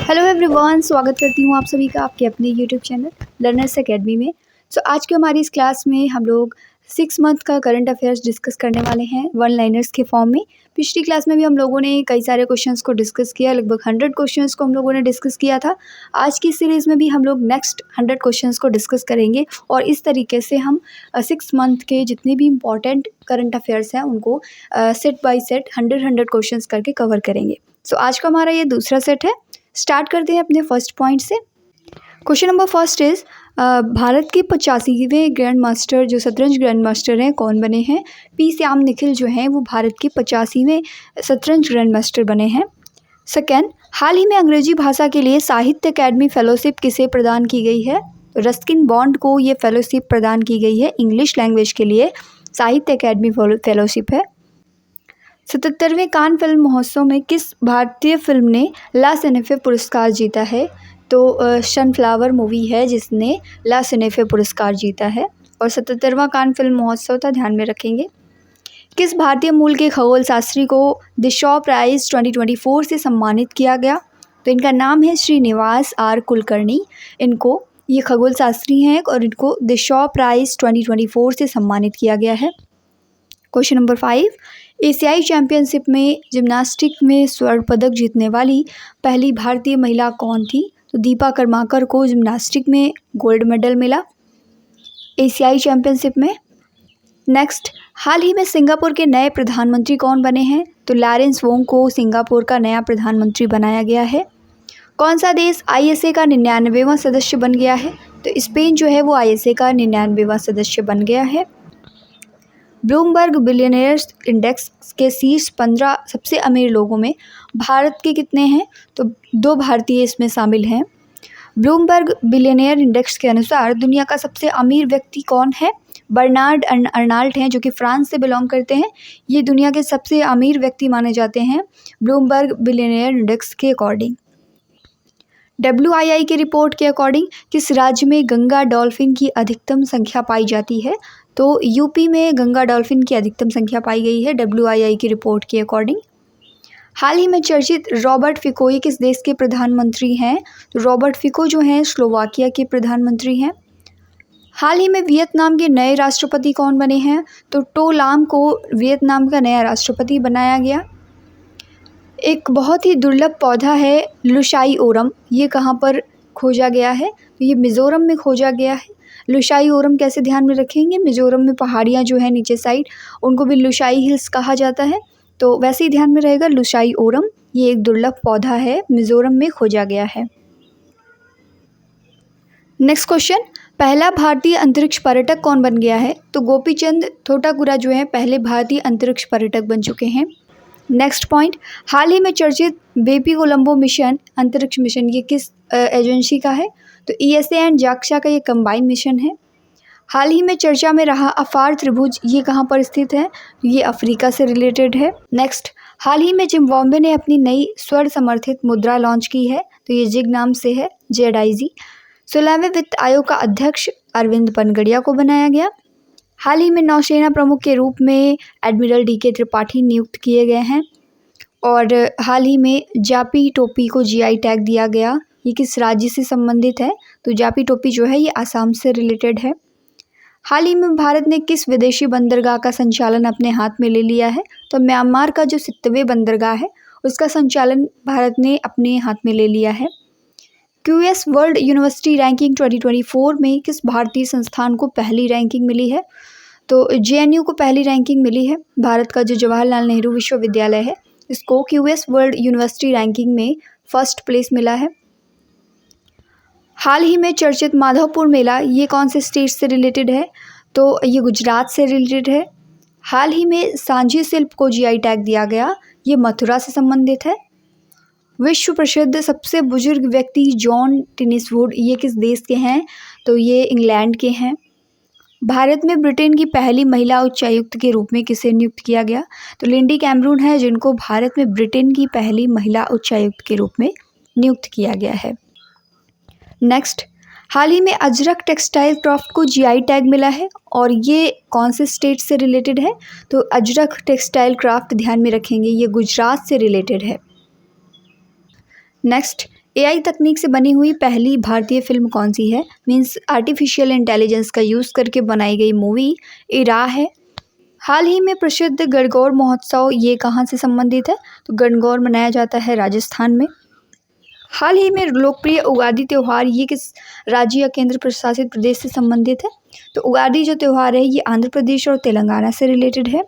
Hello everyone, स्वागत करती हूँ आप सभी का आपके अपने यूट्यूब चैनल लर्नर्स एकेडमी में। आज की हमारी इस क्लास में हम लोग 6 मंथ का करंट अफेयर्स डिस्कस करने वाले हैं वन लाइनर्स के फॉर्म में। पिछली क्लास में भी हम लोगों ने कई सारे क्वेश्चंस को डिस्कस किया, लगभग 100 क्वेश्चंस को हम लोगों ने डिस्कस किया था। आज की सीरीज़ में भी हम लोग नेक्स्ट 100 क्वेश्चंस को डिस्कस करेंगे और इस तरीके से हम 6 मंथ के जितने भी इंपॉर्टेंट करंट अफेयर्स हैं उनको सेट बाय सेट 100 क्वेश्चंस करके कवर करेंगे। आज का हमारा ये दूसरा सेट है। स्टार्ट करते हैं अपने फर्स्ट पॉइंट से। Question number first is Bharat के 85वें ग्रैंड मास्टर जो शतरंज ग्रैंड मास्टर हैं कौन बने हैं? पी श्याम निखिल जो हैं वो भारत के 85वें शतरंज ग्रैंड मास्टर बने हैं। सेकेंड, हाल ही में अंग्रेजी भाषा के लिए साहित्य अकेडमी फेलोशिप किसे प्रदान की गई है? रस्किन बॉन्ड को ये फेलोशिप प्रदान की गई है। इंग्लिश लैंग्वेज के लिए साहित्य अकेडमी फेलोशिप है। 77वें कान फिल्म महोत्सव में किस भारतीय फिल्म ने ला सिनेफे पुरस्कार जीता है? तो सनफ्लावर मूवी है जिसने ला सिनेफे पुरस्कार जीता है और 77वां कान फिल्म महोत्सव था, ध्यान में रखेंगे। किस भारतीय मूल के खगोल शास्त्री को द शॉ प्राइज़ 2024 से सम्मानित किया गया? तो इनका नाम है श्रीनिवास आर कुलकर्णी। इनको ये खगोल शास्त्री हैं और इनको द शॉ प्राइज़ 2024 से सम्मानित किया गया है। क्वेश्चन नंबर 5, एशियाई चैंपियनशिप में जिम्नास्टिक में स्वर्ण पदक जीतने वाली पहली भारतीय महिला कौन थी? तो दीपा कर्माकर को जिम्नास्टिक में गोल्ड मेडल मिला एशियाई चैंपियनशिप में। नेक्स्ट, हाल ही में सिंगापुर के नए प्रधानमंत्री कौन बने हैं? तो लॉरेंस वोंग को सिंगापुर का नया प्रधानमंत्री बनाया गया है। कौन सा देश आईएसए का 99वां सदस्य बन गया है? तो स्पेन जो है वो आईएसए का 99वां सदस्य बन गया है। ब्लूमबर्ग बिलियनियर्स इंडेक्स के शीर्ष 15 सबसे अमीर लोगों में भारत के कितने हैं? तो 2 भारतीय इसमें शामिल हैं। ब्लूमबर्ग बिलियनियर इंडेक्स के अनुसार दुनिया का सबसे अमीर व्यक्ति कौन है? बर्नार्ड अर्नाल्ड हैं जो कि फ्रांस से बिलोंग करते हैं। ये दुनिया के सबसे अमीर व्यक्ति माने जाते हैं ब्लूमबर्ग बिलियनियर इंडेक्स के अकॉर्डिंग। WII की रिपोर्ट के अकॉर्डिंग किस राज्य में गंगा डॉल्फिन की अधिकतम संख्या पाई जाती है? तो यूपी में गंगा डॉल्फिन की अधिकतम संख्या पाई गई है WII की रिपोर्ट के अकॉर्डिंग। हाल ही में चर्चित रॉबर्ट फिको ये किस देश के प्रधानमंत्री हैं? तो रॉबर्ट फिको जो हैं स्लोवाकिया के प्रधानमंत्री हैं। हाल ही में वियतनाम के नए राष्ट्रपति कौन बने हैं? तो टो लाम को वियतनाम का नया राष्ट्रपति बनाया गया। एक बहुत ही दुर्लभ पौधा है लुशाई ओरम, ये कहाँ पर खोजा गया है? तो ये मिज़ोरम में खोजा गया है। लुशाई ओरम कैसे ध्यान में रखेंगे? मिज़ोरम में पहाड़ियाँ जो है नीचे साइड उनको भी लुशाई हिल्स कहा जाता है, तो वैसे ही ध्यान में रहेगा लुशाई ओरम। ये एक दुर्लभ पौधा है, मिज़ोरम में खोजा गया है। नेक्स्ट क्वेश्चन, पहला भारतीय अंतरिक्ष पर्यटक कौन बन गया है? तो गोपीचंद थोटाकुरा जो है पहले भारतीय अंतरिक्ष पर्यटक बन चुके हैं। नेक्स्ट पॉइंट, हाल ही में चर्चित बेबी कोलंबो मिशन अंतरिक्ष मिशन ये किस एजेंसी का है? तो ESA एंड जाक्सा का ये कंबाइंड मिशन है। हाल ही में चर्चा में रहा अफार त्रिभुज ये कहाँ पर स्थित है? ये अफ्रीका से रिलेटेड है। नेक्स्ट, हाल ही में जिम्बाब्वे ने अपनी नई स्वर समर्थित मुद्रा लॉन्च की है, तो ये जिग नाम से है ZIG। 16वें वित्त आयोग का अध्यक्ष अरविंद पनगड़िया को बनाया गया। हाल ही में नौसेना प्रमुख के रूप में एडमिरल DK त्रिपाठी नियुक्त किए गए हैं और हाल ही में जापी टोपी को GI टैग दिया गया। ये किस राज्य से संबंधित है? तो जापी टोपी जो है ये आसाम से रिलेटेड है। हाल ही में भारत ने किस विदेशी बंदरगाह का संचालन अपने हाथ में ले लिया है? तो म्यांमार का जो सितवे बंदरगाह है उसका संचालन भारत ने अपने हाथ में ले लिया है। QS वर्ल्ड यूनिवर्सिटी रैंकिंग 2024 में किस भारतीय संस्थान को पहली रैंकिंग मिली है? तो JNU को पहली रैंकिंग मिली है। भारत का जो जवाहरलाल नेहरू विश्वविद्यालय है इसको QS वर्ल्ड यूनिवर्सिटी रैंकिंग में फर्स्ट प्लेस मिला है। हाल ही में चर्चित माधवपुर मेला ये कौन से स्टेट से रिलेटेड है? तो ये गुजरात से रिलेटेड है। हाल ही में सांची शिल्प को GI टैग दिया गया, ये मथुरा से संबंधित है। विश्व प्रसिद्ध सबसे बुजुर्ग व्यक्ति जॉन टिनिसवुड ये किस देश के हैं? तो ये इंग्लैंड के हैं। भारत में ब्रिटेन की पहली महिला उच्चायुक्त के रूप में किसे नियुक्त किया गया? तो लिंडी कैमरून है जिनको भारत में ब्रिटेन की पहली महिला उच्चायुक्त के रूप में नियुक्त किया गया है। नेक्स्ट, हाल ही में अजरक टेक्सटाइल क्राफ्ट को GI टैग मिला है और ये कौन से स्टेट से रिलेटेड है? तो अजरक टेक्सटाइल क्राफ्ट ध्यान में रखेंगे ये गुजरात से रिलेटेड है। नेक्स्ट, एआई तकनीक से बनी हुई पहली भारतीय फिल्म कौन सी है? मीन्स आर्टिफिशियल इंटेलिजेंस का यूज़ करके बनाई गई मूवी इरा है। हाल ही में प्रसिद्ध गणगौर महोत्सव ये कहाँ से संबंधित है? तो गणगौर मनाया जाता है राजस्थान में। हाल ही में लोकप्रिय उगादि त्यौहार ये किस राज्य या केंद्र प्रशासित प्रदेश से संबंधित है? तो उगादि जो त्यौहार है ये आंध्र प्रदेश और तेलंगाना से रिलेटेड है।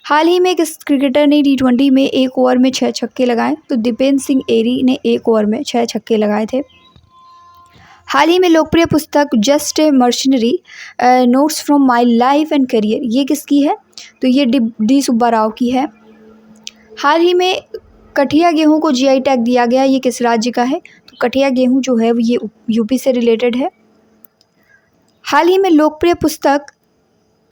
हाल ही में किस क्रिकेटर ने T20 में एक ओवर में 6 छक्के लगाए? तो दीपेंद्र सिंह एरी ने एक ओवर में 6 छक्के लगाए थे। हाल ही में लोकप्रिय पुस्तक just a mercenary notes from my life and career ये किसकी है? तो ये डी सुब्बा राव की है। हाल ही में कठिया गेहूं को जीआई टैग दिया गया, ये किस राज्य का है? तो कठिया गेहूं जो है ये यूपी से रिलेटेड है। हाल ही में लोकप्रिय पुस्तक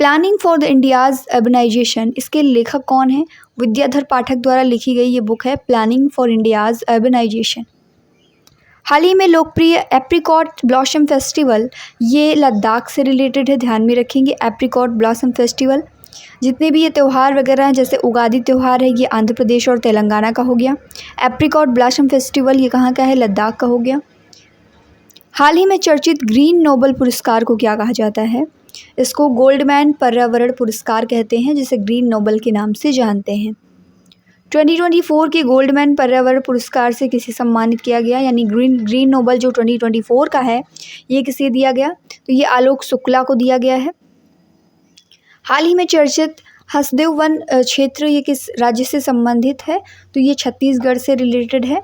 planning for the India's urbanisation इसके लेखक कौन है? विद्याधर पाठक द्वारा लिखी गई ये बुक है प्लानिंग फॉर इंडियाज़ अर्बनाइजेशन। हाल ही में लोकप्रिय एप्रिकॉट ब्लॉसम फेस्टिवल ये लद्दाख से रिलेटेड है, ध्यान में रखेंगे। एप्रिकॉट ब्लॉसम फेस्टिवल जितने भी ये त्यौहार वगैरह हैं जैसे उगादि त्यौहार है ये आंध्र प्रदेश और तेलंगाना का हो गया। एप्रिकॉट ब्लॉसम फेस्टिवल ये कहाँ का है? लद्दाख का हो गया। हाल ही में चर्चित ग्रीन नोबल पुरस्कार को क्या कहा जाता है? इसको गोल्डमैन पर्यावरण पुरस्कार कहते हैं जिसे ग्रीन नोबल के नाम से जानते हैं। 2024 के गोल्डमैन पर्यावरण पुरस्कार से किसे सम्मानित किया गया? यानी ग्रीन नोबल जो 2024 का है ये किसे दिया गया? तो ये आलोक शुक्ला को दिया गया है। हाल ही में चर्चित हसदेव वन क्षेत्र ये किस राज्य से संबंधित है? तो ये छत्तीसगढ़ से रिलेटेड है।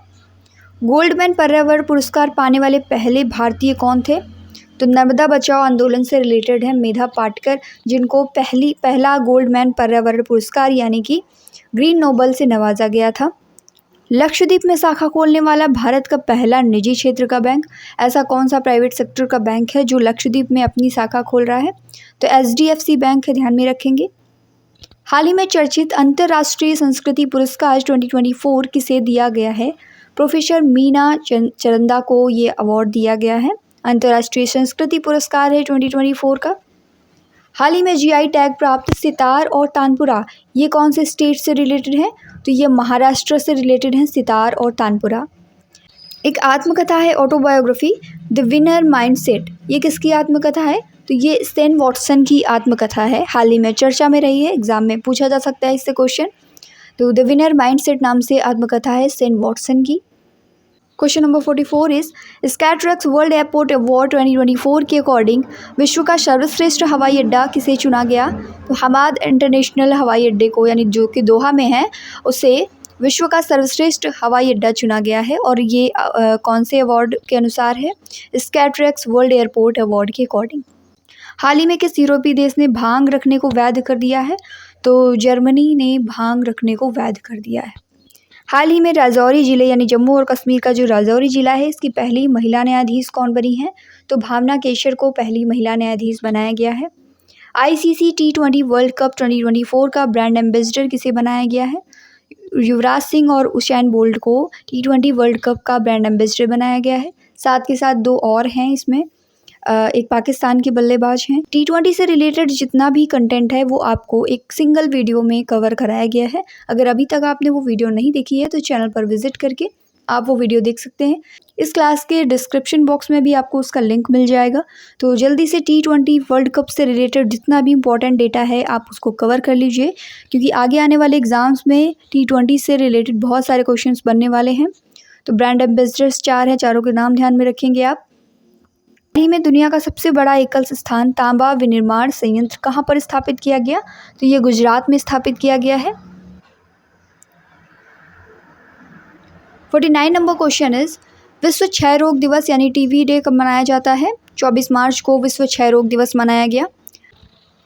गोल्डमैन पर्यावरण पुरस्कार पाने वाले पहले भारतीय कौन थे? तो नर्मदा बचाओ आंदोलन से रिलेटेड है मेधा पाटकर जिनको पहला गोल्डमैन पर्यावरण पुरस्कार यानी कि ग्रीन नोबल से नवाजा गया था। लक्षद्वीप में शाखा खोलने वाला भारत का पहला निजी क्षेत्र का बैंक, ऐसा कौन सा प्राइवेट सेक्टर का बैंक है जो लक्षद्वीप में अपनी शाखा खोल रहा है? तो HDFC बैंक है, ध्यान में रखेंगे। हाल ही में चर्चित अंतर्राष्ट्रीय संस्कृति पुरस्कार 2024 किसे दिया गया है? प्रोफेसर मीना चरंदा को ये अवार्ड दिया गया है। अंतर्राष्ट्रीय संस्कृति पुरस्कार है 2024 का। हाल ही में GI टैग प्राप्त सितार और तानपुरा ये कौन से स्टेट से रिलेटेड है? तो ये महाराष्ट्र से रिलेटेड हैं सितार और तानपुरा। एक आत्मकथा है ऑटोबायोग्राफी द विनर माइंडसेट ये किसकी आत्मकथा है? तो ये सेन वॉटसन की आत्मकथा है, हाल ही में चर्चा में रही है, एग्जाम में पूछा जा सकता है इससे क्वेश्चन। तो द विनर माइंडसेट नाम से आत्मकथा है सेन वॉटसन की। Question number 44 is Skytrax world airport award 2024 के अकॉर्डिंग विश्व का सर्वश्रेष्ठ हवाई अड्डा किसे चुना गया? तो हमाद इंटरनेशनल हवाई अड्डे को यानी जो कि दोहा में है उसे विश्व का सर्वश्रेष्ठ हवाई अड्डा चुना गया है और ये कौन से अवार्ड के अनुसार है? स्काईट्रैक्स वर्ल्ड एयरपोर्ट अवार्ड के अकॉर्डिंग। हाल ही में किस यूरोपीय देश ने भांग रखने को वैध कर दिया है? तो जर्मनी ने भांग रखने को वैध कर दिया है। हाल ही में राजौरी जिले यानी जम्मू और कश्मीर का जो राजौरी जिला है इसकी पहली महिला न्यायाधीश कौन बनी है? तो भावना केशर को पहली महिला न्यायाधीश बनाया गया है। ICC T20 वर्ल्ड कप 2024 का ब्रांड एम्बेसडर किसे बनाया गया है? युवराज सिंह और उसैन बोल्ट को T20 वर्ल्ड कप का ब्रांड एम्बेसडर बनाया गया है। साथ के साथ दो और हैं इसमें, एक पाकिस्तान के बल्लेबाज हैं। T20 से रिलेटेड जितना भी कंटेंट है वो आपको एक सिंगल वीडियो में कवर कराया गया है। अगर अभी तक आपने वो वीडियो नहीं देखी है तो चैनल पर विजिट करके आप वो वीडियो देख सकते हैं। इस क्लास के डिस्क्रिप्शन बॉक्स में भी आपको उसका लिंक मिल जाएगा। तो जल्दी से T20 वर्ल्ड कप से रिलेटेड जितना भी इंपॉर्टेंट डेटा है आप उसको कवर कर लीजिए, क्योंकि आगे आने वाले एग्जाम्स में T20 से रिलेटेड बहुत सारे क्वेश्चंस बनने वाले हैं। तो ब्रांड एम्बेसडर्स 4 हैं, चारों के नाम ध्यान में रखेंगे आप। ही में दुनिया का सबसे बड़ा एकल स्थान तांबा विनिर्माण संयंत्र कहाँ पर स्थापित किया गया? तो ये गुजरात में स्थापित किया गया है। 49 नंबर क्वेश्चन इज विश्व क्षय रोग दिवस यानी TB डे कब मनाया जाता है? 24 मार्च को विश्व क्षय रोग दिवस मनाया गया।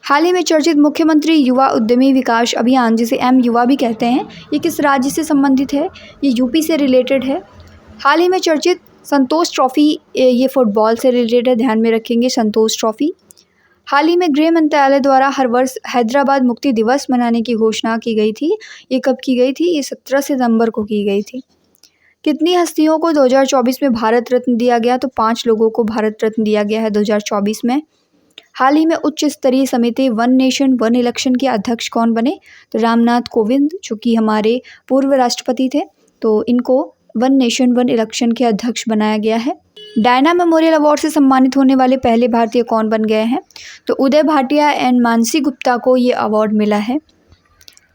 हाल ही में चर्चित मुख्यमंत्री युवा उद्यमी विकास अभियान जिसे M-युवा भी कहते हैं ये किस राज्य से संबंधित है? ये यूपी से रिलेटेड है। हाल ही में चर्चित संतोष ट्रॉफी ये फुटबॉल से रिलेटेड है, ध्यान में रखेंगे संतोष ट्रॉफी। हाल ही में गृह मंत्रालय द्वारा हर वर्ष हैदराबाद मुक्ति दिवस मनाने की घोषणा की गई थी। ये कब की गई थी? ये 17 सितंबर को की गई थी। कितनी हस्तियों को 2024 में भारत रत्न दिया गया? तो 5 लोगों को भारत रत्न दिया गया है 2024 में। हाल ही में उच्च स्तरीय समिति वन नेशन वन इलेक्शन के अध्यक्ष कौन बने? तो रामनाथ कोविंद जो कि हमारे पूर्व राष्ट्रपति थे, तो इनको वन नेशन वन इलेक्शन के अध्यक्ष बनाया गया है। डायना मेमोरियल अवार्ड से सम्मानित होने वाले पहले भारतीय कौन बन गए हैं? तो उदय भाटिया एंड मानसी गुप्ता को ये अवार्ड मिला है।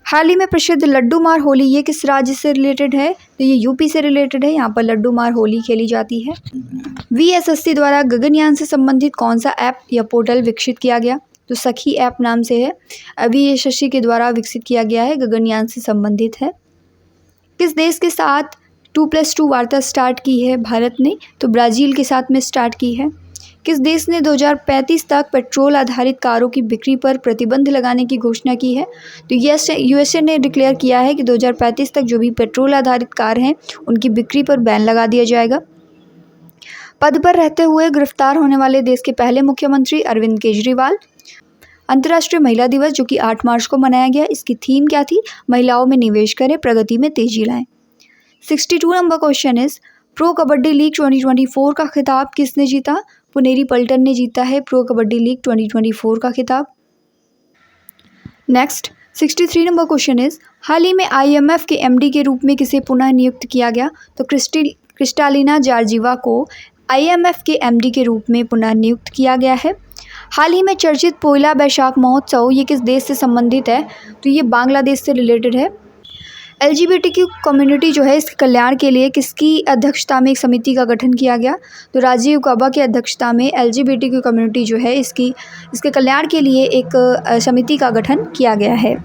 हाल ही में प्रसिद्ध लड्डू मार होली ये किस राज्य से रिलेटेड है? तो ये यूपी से रिलेटेड है। यहाँ पर लड्डू मार होली खेली जाती है। VSSC द्वारा गगनयान से संबंधित कौन सा ऐप या पोर्टल विकसित किया गया? तो सखी ऐप नाम से है। VSSC के द्वारा विकसित किया गया है, गगनयान से संबंधित है। किस देश के साथ 2+2 वार्ता स्टार्ट की है भारत ने? तो ब्राज़ील के साथ में स्टार्ट की है। किस देश ने 2035 तक पेट्रोल आधारित कारों की बिक्री पर प्रतिबंध लगाने की घोषणा की है? तो USA ने डिक्लेयर किया है कि 2035 तक जो भी पेट्रोल आधारित कार हैं उनकी बिक्री पर बैन लगा दिया जाएगा। पद पर रहते हुए गिरफ्तार होने वाले देश के पहले मुख्यमंत्री अरविंद केजरीवाल। अंतर्राष्ट्रीय महिला दिवस जो कि 8 मार्च को मनाया गया, इसकी थीम क्या थी? महिलाओं में निवेश करें, प्रगति में तेजी लाएं। 62 number question is pro kabaddi league 2024 का खिताब किसने जीता? पुनेरी पल्टन ने जीता है प्रो कबड्डी लीग 2024 का खिताब। नेक्स्ट 63 नंबर क्वेश्चन इज हाल ही में IMF के MD के रूप में किसे पुनः नियुक्त किया गया? तो क्रिस्टालिना जॉर्जिवा को IMF के MD के रूप में पुनः नियुक्त किया गया है। हाल ही में चर्चित पोइला बैशाख महोत्सव ये किस देश से संबंधित है? तो ये बांग्लादेश से रिलेटेड है। LGBTQ कम्युनिटी जो है इसके कल्याण के लिए किसकी अध्यक्षता में एक समिति का गठन किया गया? तो राजीव गौबा की अध्यक्षता में LGBTQ कम्युनिटी जो है इसके कल्याण के लिए एक समिति का गठन किया गया है।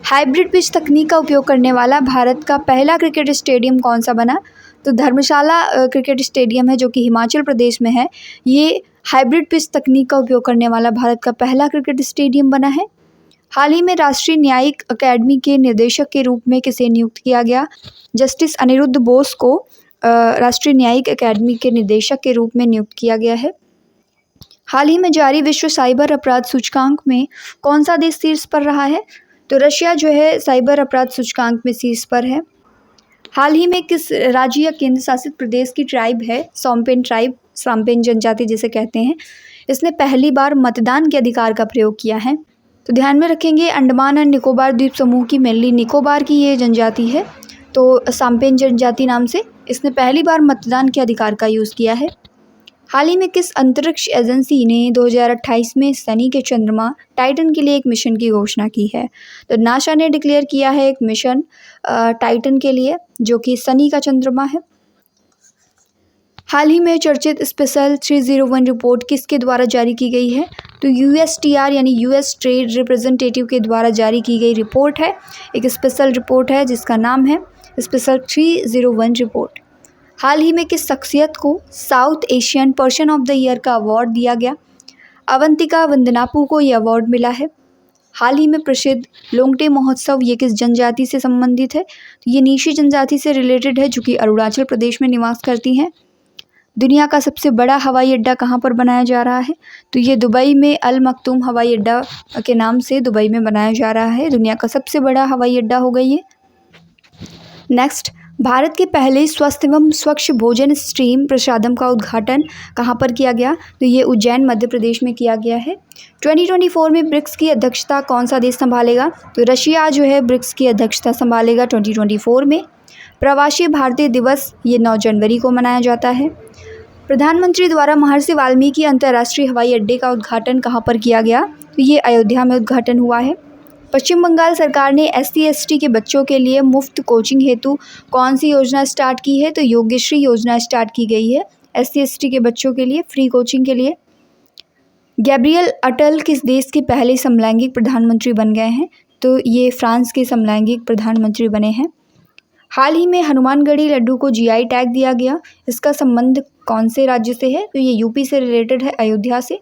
हाइब्रिड पिच तकनीक का उपयोग करने वाला भारत का पहला क्रिकेट स्टेडियम कौन सा बना? तो धर्मशाला क्रिकेट स्टेडियम है जो कि हिमाचल प्रदेश में है। ये हाइब्रिड पिच तकनीक का उपयोग करने वाला भारत का पहला क्रिकेट स्टेडियम बना है। हाल ही में राष्ट्रीय न्यायिक अकेडमी के निदेशक के रूप में किसे नियुक्त किया गया? जस्टिस अनिरुद्ध बोस को राष्ट्रीय न्यायिक अकेडमी के निदेशक के रूप में नियुक्त किया गया है। हाल ही में जारी विश्व साइबर अपराध सूचकांक में कौन सा देश शीर्ष पर रहा है? तो रशिया जो है साइबर अपराध सूचकांक में शीर्ष पर है। हाल ही में किस राज्य या केंद्र शासित प्रदेश की ट्राइब है सोम्पेन ट्राइब, साम्पेन जनजाति जिसे कहते हैं, इसने पहली बार मतदान के अधिकार का प्रयोग किया है? तो ध्यान में रखेंगे अंडमान एंड निकोबार द्वीप समूह की मेनली निकोबार की ये जनजाति है, तो साम्पेन जनजाति नाम से इसने पहली बार मतदान के अधिकार का यूज़ किया है। हाल ही में किस अंतरिक्ष एजेंसी ने 2028 में शनि के चंद्रमा टाइटन के लिए एक मिशन की घोषणा की है? तो नासा ने डिक्लेयर किया है एक मिशन टाइटन के लिए जो कि शनि का चंद्रमा है। हाल ही में चर्चित स्पेशल 301 रिपोर्ट किसके द्वारा जारी की गई है? तो USTR यानी US ट्रेड रिप्रेजेंटेटिव के द्वारा जारी की गई रिपोर्ट है। एक स्पेशल रिपोर्ट है जिसका नाम है स्पेशल 301 रिपोर्ट। हाल ही में किस शख्सियत को south Asian person of the year का अवार्ड दिया गया? अवंतिका वंदनापू को यह अवार्ड मिला है। हाल ही में प्रसिद्ध लोंगटे महोत्सव ये किस जनजाति से संबंधित है? तो ये नीशी जनजाति से रिलेटेड है जो कि अरुणाचल प्रदेश में निवास करती हैं। दुनिया का सबसे बड़ा हवाई अड्डा कहाँ पर बनाया जा रहा है? तो ये दुबई में अल मखतूम हवाई अड्डा के नाम से दुबई में बनाया जा रहा है। दुनिया का सबसे बड़ा हवाई अड्डा हो गई है। नेक्स्ट भारत के पहले स्वस्थ एवं स्वच्छ भोजन स्ट्रीम प्रसादम का उद्घाटन कहाँ पर किया गया? तो ये उज्जैन मध्य प्रदेश में किया गया है। 2024 में ब्रिक्स की अध्यक्षता कौन सा देश संभालेगा? तो रशिया जो है ब्रिक्स की अध्यक्षता संभालेगा 2024 में। प्रवासी भारतीय दिवस ये 9 जनवरी को मनाया जाता है। प्रधानमंत्री द्वारा महर्षि वाल्मीकि अंतर्राष्ट्रीय हवाई अड्डे का उद्घाटन कहाँ पर किया गया? तो ये अयोध्या में उद्घाटन हुआ है। पश्चिम बंगाल सरकार ने SC/ST के बच्चों के लिए मुफ्त कोचिंग हेतु कौन सी योजना स्टार्ट की है? तो योग्यश्री योजना स्टार्ट की गई है SC/ST के बच्चों के लिए फ्री कोचिंग के लिए। गैब्रियल अटल किस देश के पहले समलैंगिक प्रधानमंत्री बन गए हैं? तो ये फ्रांस के समलैंगिक प्रधानमंत्री बने हैं। हाल ही में हनुमानगढ़ी लड्डू को GI टैग दिया गया, इसका संबंध कौन से राज्य से है? तो ये यूपी से रिलेटेड है, अयोध्या से।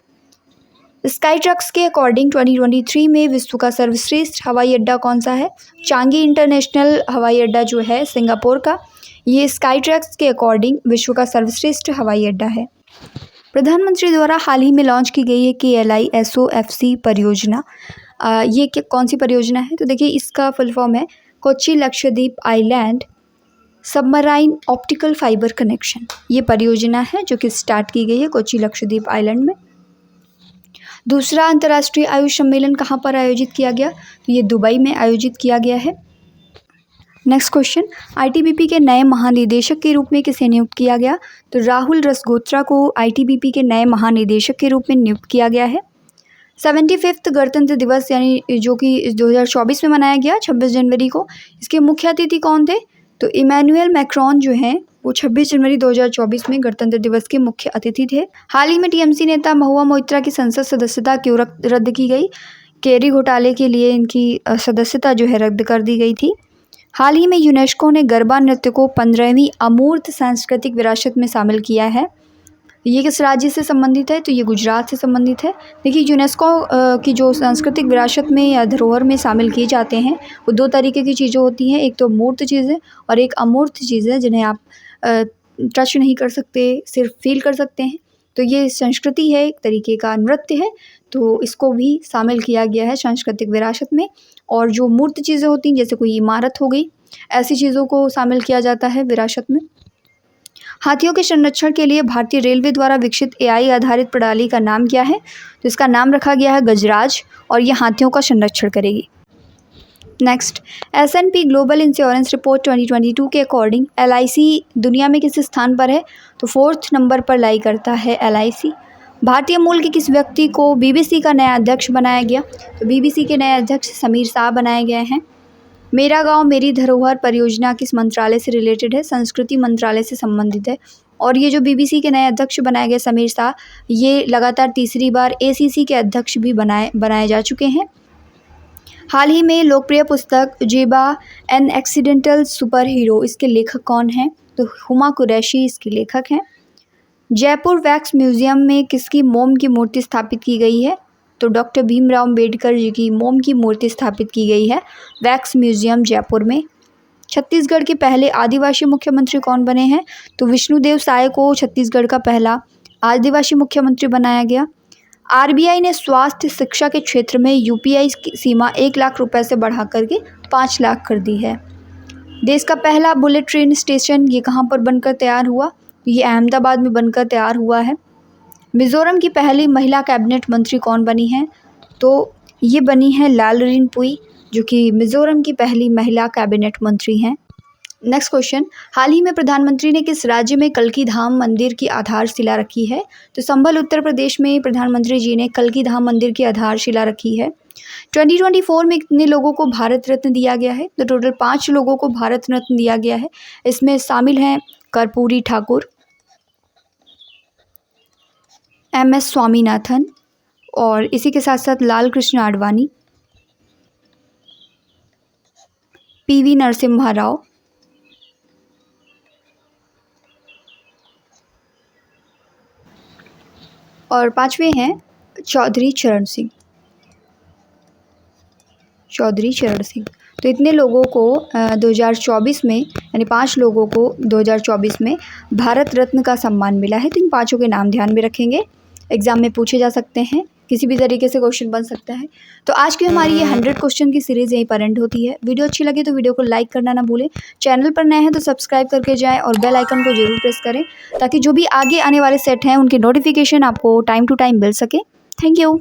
स्काई ट्रक्स के अकॉर्डिंग 2023 में विश्व का सर्वश्रेष्ठ हवाई अड्डा कौन सा है? चांगी इंटरनेशनल हवाई अड्डा जो है सिंगापुर का, ये स्काई ट्रक्स के अकॉर्डिंग विश्व का सर्वश्रेष्ठ हवाई अड्डा है। प्रधानमंत्री द्वारा हाल ही में लॉन्च की गई है KLI SOFC परियोजना। ये कौन सी परियोजना है? तो देखिए इसका फुल फॉर्म है Kochi Lakshadweep island submarine optical fibre connection. ये परियोजना है जो कि स्टार्ट की गई है कोच्चि लक्षद्वीप आइलैंड में। दूसरा अंतर्राष्ट्रीय आयुष सम्मेलन कहाँ पर आयोजित किया गया? तो ये दुबई में आयोजित किया गया है। नेक्स्ट क्वेश्चन, आईटीबीपी के नए महानिदेशक के रूप में किसे नियुक्त किया गया? तो राहुल रसगोत्रा को आईटीबीपी के नए महानिदेशक के रूप में नियुक्त किया गया है। 75वां गणतंत्र दिवस यानी जो कि 2024 में मनाया गया 26 जनवरी को, इसके मुख्य अतिथि कौन थे? तो इमैनुअल मैक्रोन जो हैं वो 26 जनवरी 2024 में गणतंत्र दिवस के मुख्य अतिथि थे। हाल ही में टीएमसी नेता महुआ मोइत्रा की संसद सदस्यता क्यों रद्द की गई? केरी घोटाले के लिए इनकी सदस्यता जो है रद्द कर दी गई थी। हाल ही में यूनेस्को ने गरबा नृत्य को 15वीं अमूर्त सांस्कृतिक विरासत में शामिल किया है। ये किस राज्य से संबंधित है? तो ये गुजरात से संबंधित है। देखिए, यूनेस्को की जो सांस्कृतिक विरासत में या धरोहर में शामिल किए जाते हैं वो दो तरीके की चीज़ें होती हैं, एक तो मूर्त चीज़ें और एक अमूर्त चीज़ें जिन्हें आप टच नहीं कर सकते, सिर्फ फील कर सकते हैं। तो ये संस्कृति है, एक तरीके का नृत्य है, तो इसको भी शामिल किया गया है सांस्कृतिक विरासत में। और जो मूर्त चीज़ें होती हैं जैसे कोई इमारत हो गई, ऐसी चीज़ों को शामिल किया जाता है विरासत में। हाथियों के संरक्षण के लिए भारतीय रेलवे द्वारा विकसित एआई आधारित प्रणाली का नाम क्या है? तो इसका नाम रखा गया है गजराज और ये हाथियों का संरक्षण करेगी। Next, S&P global insurance report 2022 के अकॉर्डिंग LIC दुनिया में किस स्थान पर है? तो 4th नंबर पर लाई करता है LIC। भारतीय मूल के किस व्यक्ति को BBC का नया अध्यक्ष बनाया गया? तो BBC के नए अध्यक्ष समीर शाह बनाए गए हैं। मेरा गांव मेरी धरोहर परियोजना किस मंत्रालय से रिलेटेड है? संस्कृति मंत्रालय से संबंधित है। और ये जो BBC के नए अध्यक्ष बनाए गए समीर शाह, ये लगातार तीसरी बार ACC के अध्यक्ष भी बनाए जा चुके हैं। हाल ही में लोकप्रिय पुस्तक जेबा एन एक्सीडेंटल सुपर हीरो, इसके लेखक कौन हैं? तो हुमा कुरैशी इसके लेखक हैं। जयपुर वैक्स म्यूजियम में किसकी मोम की मूर्ति स्थापित की गई है? तो डॉक्टर भीमराव अम्बेडकर जी की मोम की मूर्ति स्थापित की गई है वैक्स म्यूजियम जयपुर में। छत्तीसगढ़ के पहले आदिवासी मुख्यमंत्री कौन बने हैं? तो विष्णुदेव साय को छत्तीसगढ़ का पहला आदिवासी मुख्यमंत्री बनाया गया। RBI ने स्वास्थ्य शिक्षा के क्षेत्र में UPI की सीमा 1 लाख रुपए से बढ़ा करके 5 लाख कर दी है। देश का पहला बुलेट ट्रेन स्टेशन ये कहाँ पर बनकर तैयार हुआ? ये अहमदाबाद में बनकर तैयार हुआ है। मिज़ोरम की पहली महिला कैबिनेट मंत्री कौन बनी हैं? तो ये बनी है लालरीन पुई, जो कि मिज़ोरम की पहली महिला कैबिनेट मंत्री हैं। नेक्स्ट क्वेश्चन, हाल ही में प्रधानमंत्री ने किस राज्य में कल्की धाम मंदिर की आधारशिला रखी है? तो संभल उत्तर प्रदेश में प्रधानमंत्री जी ने कल्की धाम मंदिर की आधारशिला रखी है। 2024 में कितने लोगों को भारत रत्न दिया गया है? तो टोटल 5 लोगों को भारत रत्न दिया गया है। इसमें शामिल हैं कर्पूरी ठाकुर, MS स्वामीनाथन और इसी के साथ साथ लाल कृष्ण आडवाणी, PV नरसिम्हा राव, और 5वें हैं चौधरी चरण सिंह। तो इतने लोगों को 2024 में, यानी 5 लोगों को 2024 में भारत रत्न का सम्मान मिला है। तो इन 5 के नाम ध्यान में रखेंगे, एग्जाम में पूछे जा सकते हैं, किसी भी तरीके से क्वेश्चन बन सकता है। तो आज की हमारी ये 100 क्वेश्चन की सीरीज़ यहीं पर एंड होती है। वीडियो अच्छी लगी तो वीडियो को लाइक करना ना भूलें, चैनल पर नए हैं तो सब्सक्राइब करके जाएं और बेल आइकन को जरूर प्रेस करें ताकि जो भी आगे आने वाले सेट हैं उनके नोटिफिकेशन आपको टाइम टू टाइम मिल सके। Thank you.